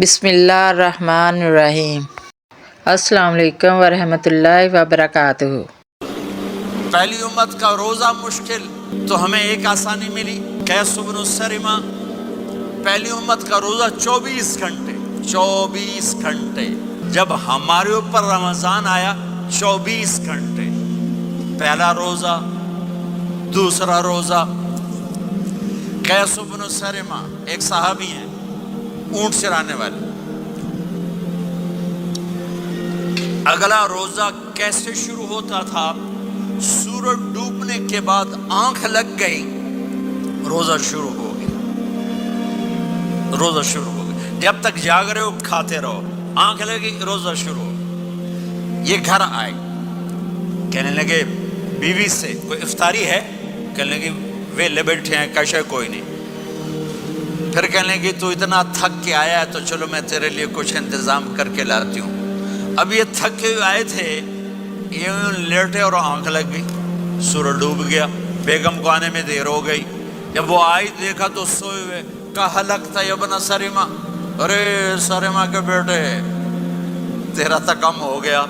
بسم اللہ الرحمن الرحیم۔ السلام علیکم ورحمۃ اللہ وبرکاتہ۔ پہلی امت کا روزہ مشکل تو ہمیں ایک آسانی ملی، قیس بن سرمہ۔ پہلی امت کا روزہ 24 گھنٹے، جب ہمارے اوپر رمضان آیا 24 گھنٹے، پہلا روزہ، دوسرا روزہ۔ قیس بن سرمہ ایک صحابی ہیں، اونٹ چرانے والے۔ اگلا روزہ کیسے شروع ہوتا تھا؟ سورج ڈوبنے کے بعد آنکھ لگ گئی، روزہ شروع ہو گیا، روزہ شروع ہو گیا۔ جب تک جاگ رہے ہو کھاتے رہو، آنکھ لگی روزہ شروع ہو گیا۔ یہ گھر آئے، کہنے لگے بیوی سے کوئی افطاری ہے؟ کہنے لگے ویلے بیٹھے ہیں، کشے کوئی نہیں۔ پھر کہنے لگے تو اتنا تھک کے آیا ہے تو چلو میں تیرے لیے کچھ انتظام کر کے لاتی ہوں۔ اب یہ تھک کے آئے تھے، یہ لیٹے اور آنکھ لگ گئی، سورج ڈوب گیا، بیگم کو آنے میں دیر ہو گئی۔ جب وہ آئی دیکھا تو سوئے ہوئے، کہا لگتا ہے ابن سرمہ، ارے سرمہ کے بیٹے تیرا تو کم ہو گیا۔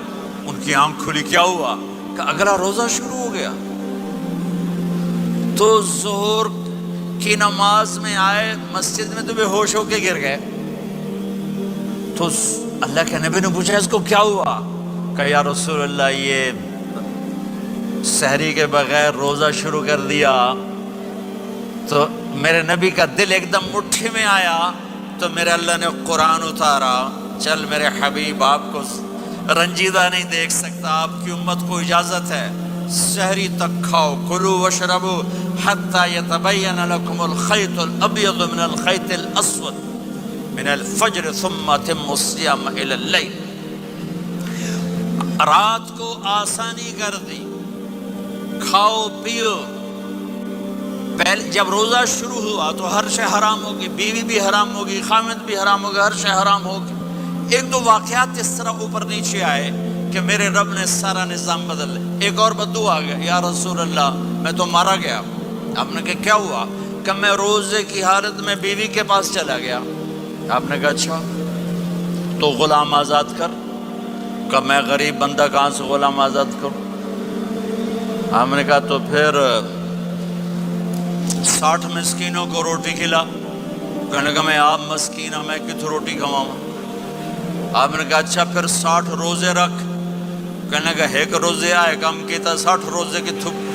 ان کی آنکھ کھلی، کیا ہوا؟ کہ اگلا روزہ شروع ہو گیا۔ تو ظہر کی نماز میں آئے مسجد میں تو بے ہوش ہو کے گر گئے۔ تو اللہ کے نبی نے پوچھا اس کو کیا ہوا؟ کہ یا رسول اللہ یہ سحری کے بغیر روزہ شروع کر دیا۔ تو میرے نبی کا دل ایک دم مٹھی میں آیا، تو میرے اللہ نے قرآن اتارا، چل میرے حبیب آپ کو رنجیدہ نہیں دیکھ سکتا، آپ کی امت کو اجازت ہے، سحری تک کھاؤ، کلوا واشربوا حتی یتبین لکم الخیط الابیض من الخیط الاسود من الفجر ثم اتموا الصیام الی اللیل۔ رات کو آسانی کر دی، کھاؤ پیو۔ پہلے جب روزہ شروع ہوا تو ہر شے حرام ہوگی، بیوی بھی حرام ہوگی، خامد بھی حرام ہوگا، ہر شے حرام ہوگی۔ ایک دو واقعات اس طرح اوپر نیچے آئے کہ میرے رب نے سارا نظام بدل لیا۔ ایک اور بدو آ گیا، یا رسول اللہ میں تو مارا گیا۔ آپ نے کہا کیا ہوا؟ کہ میں روزے کی حالت میں بیوی کے پاس چلا گیا۔ آپ نے کہا اچھا تو غلام آزاد کر۔ کہ میں غریب بندہ کہاں سے غلام آزاد کروں؟ آپ نے کہا تو پھر 60 مسکینوں کو روٹی کھلا۔ کہنے لگا میں آپ مسکین ہوں، میں کتوں روٹی کھواؤں؟ آپ نے کہا اچھا پھر 60 روزے رکھ۔ کہنے لگا ایک روزے آئے کم کیتا، 60 روزے کی تھک،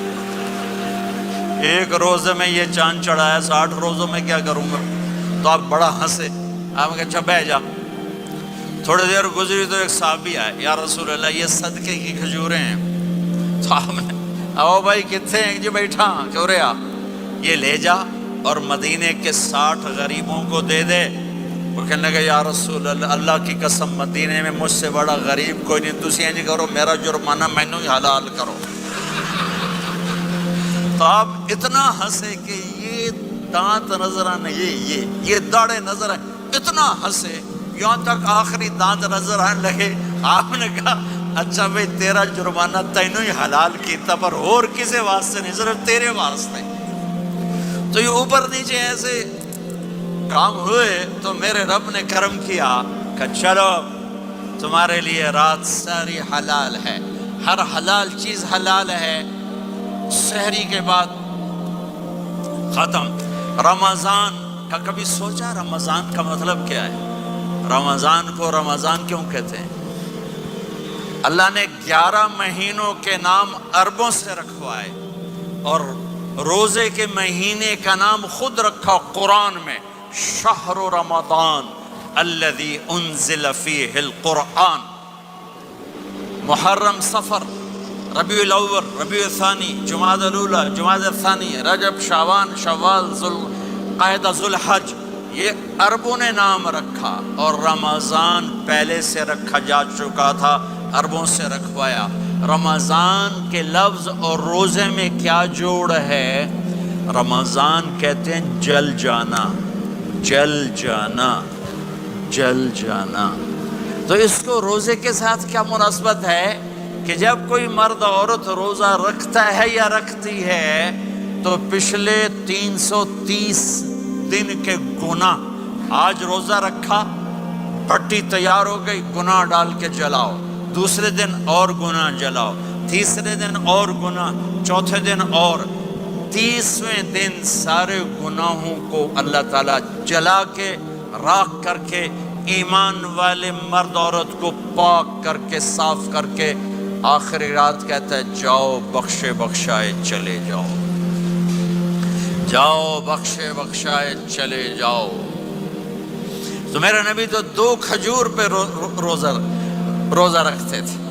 ایک روزے میں یہ چاند چڑھایا، 60 روزوں میں کیا کروں گا؟ تو آپ بڑا ہنسے۔ آپ نے کہا اچھا بیٹھ جا۔ تھوڑی دیر گزری تو ایک صحابی آئے، یا رسول اللہ یہ صدقے کی کھجوریں ہیں۔ تو آپ نے آؤ بھائی کتنے ہیں؟ جی بیٹھا کیوں رہا، یہ لے جا اور مدینے کے 60 غریبوں کو دے دے۔ وہ کہنے لگا یا رسول اللہ اللہ کی قسم مدینے میں مجھ سے بڑا غریب کوئی نہیں، تسی انج کرو میرا جرمانہ مینوں ہی حلال کرو۔ تو آپ اتنا ہنسے کہ یہ دانت نظر آنے، یہ داڑھیں نظر آئے، اتنا ہنسے یہاں تک آخری دانت نظر آنے لگے۔ آپ نے کہا اچھا بھائی تیرا جرمانہ تینوں ہی حلال کیتا، پر اور کسے واسطے نہیں، صرف تیرے واسطے۔ تو یہ اوپر نیچے ایسے کام ہوئے تو میرے رب نے کرم کیا کہ چلو تمہارے لیے رات ساری حلال ہے، ہر حلال چیز حلال ہے۔ سحری کے بعد ختم۔ رمضان کا کبھی سوچا رمضان کا مطلب کیا ہے؟ رمضان کو رمضان کیوں کہتے ہیں؟ اللہ نے 11 مہینوں کے نام عربوں سے رکھوائے اور روزے کے مہینے کا نام خود رکھا قرآن میں، شہر رمضان الذی انزل فیہ القرآن۔ محرم، صفر، ربیع الاول، ربیع الثانی، جمادی الاولی، جمادی الثانی، رجب، شعبان، شوال، ذوالقعدہ، ذوالحج، یہ عربوں نے نام رکھا۔ اور رمضان پہلے سے رکھا جا چکا تھا، عربوں سے رکھوایا۔ رمضان کے لفظ اور روزے میں کیا جوڑ ہے؟ رمضان کہتے ہیں جل جانا، جل جانا، جل جانا۔ تو اس کو روزے کے ساتھ کیا مناسبت ہے کہ جب کوئی مرد عورت روزہ رکھتا ہے یا رکھتی ہے تو پچھلے 330 دن کے گناہ، آج روزہ رکھا بھٹی تیار ہو گئی، گناہ ڈال کے جلاؤ، دوسرے دن اور گناہ جلاؤ، تیسرے دن اور گناہ، چوتھے دن اور، 30ویں دن سارے گناہوں کو اللہ تعالیٰ جلا کے راکھ کر کے ایمان والے مرد عورت کو پاک کر کے صاف کر کے آخری رات کہتا ہے جاؤ بخشے بخشائے چلے جاؤ، جاؤ بخشے بخشائے چلے جاؤ۔ تو میرا نبی تو 2 کھجور پہ روزہ رکھتے تھے،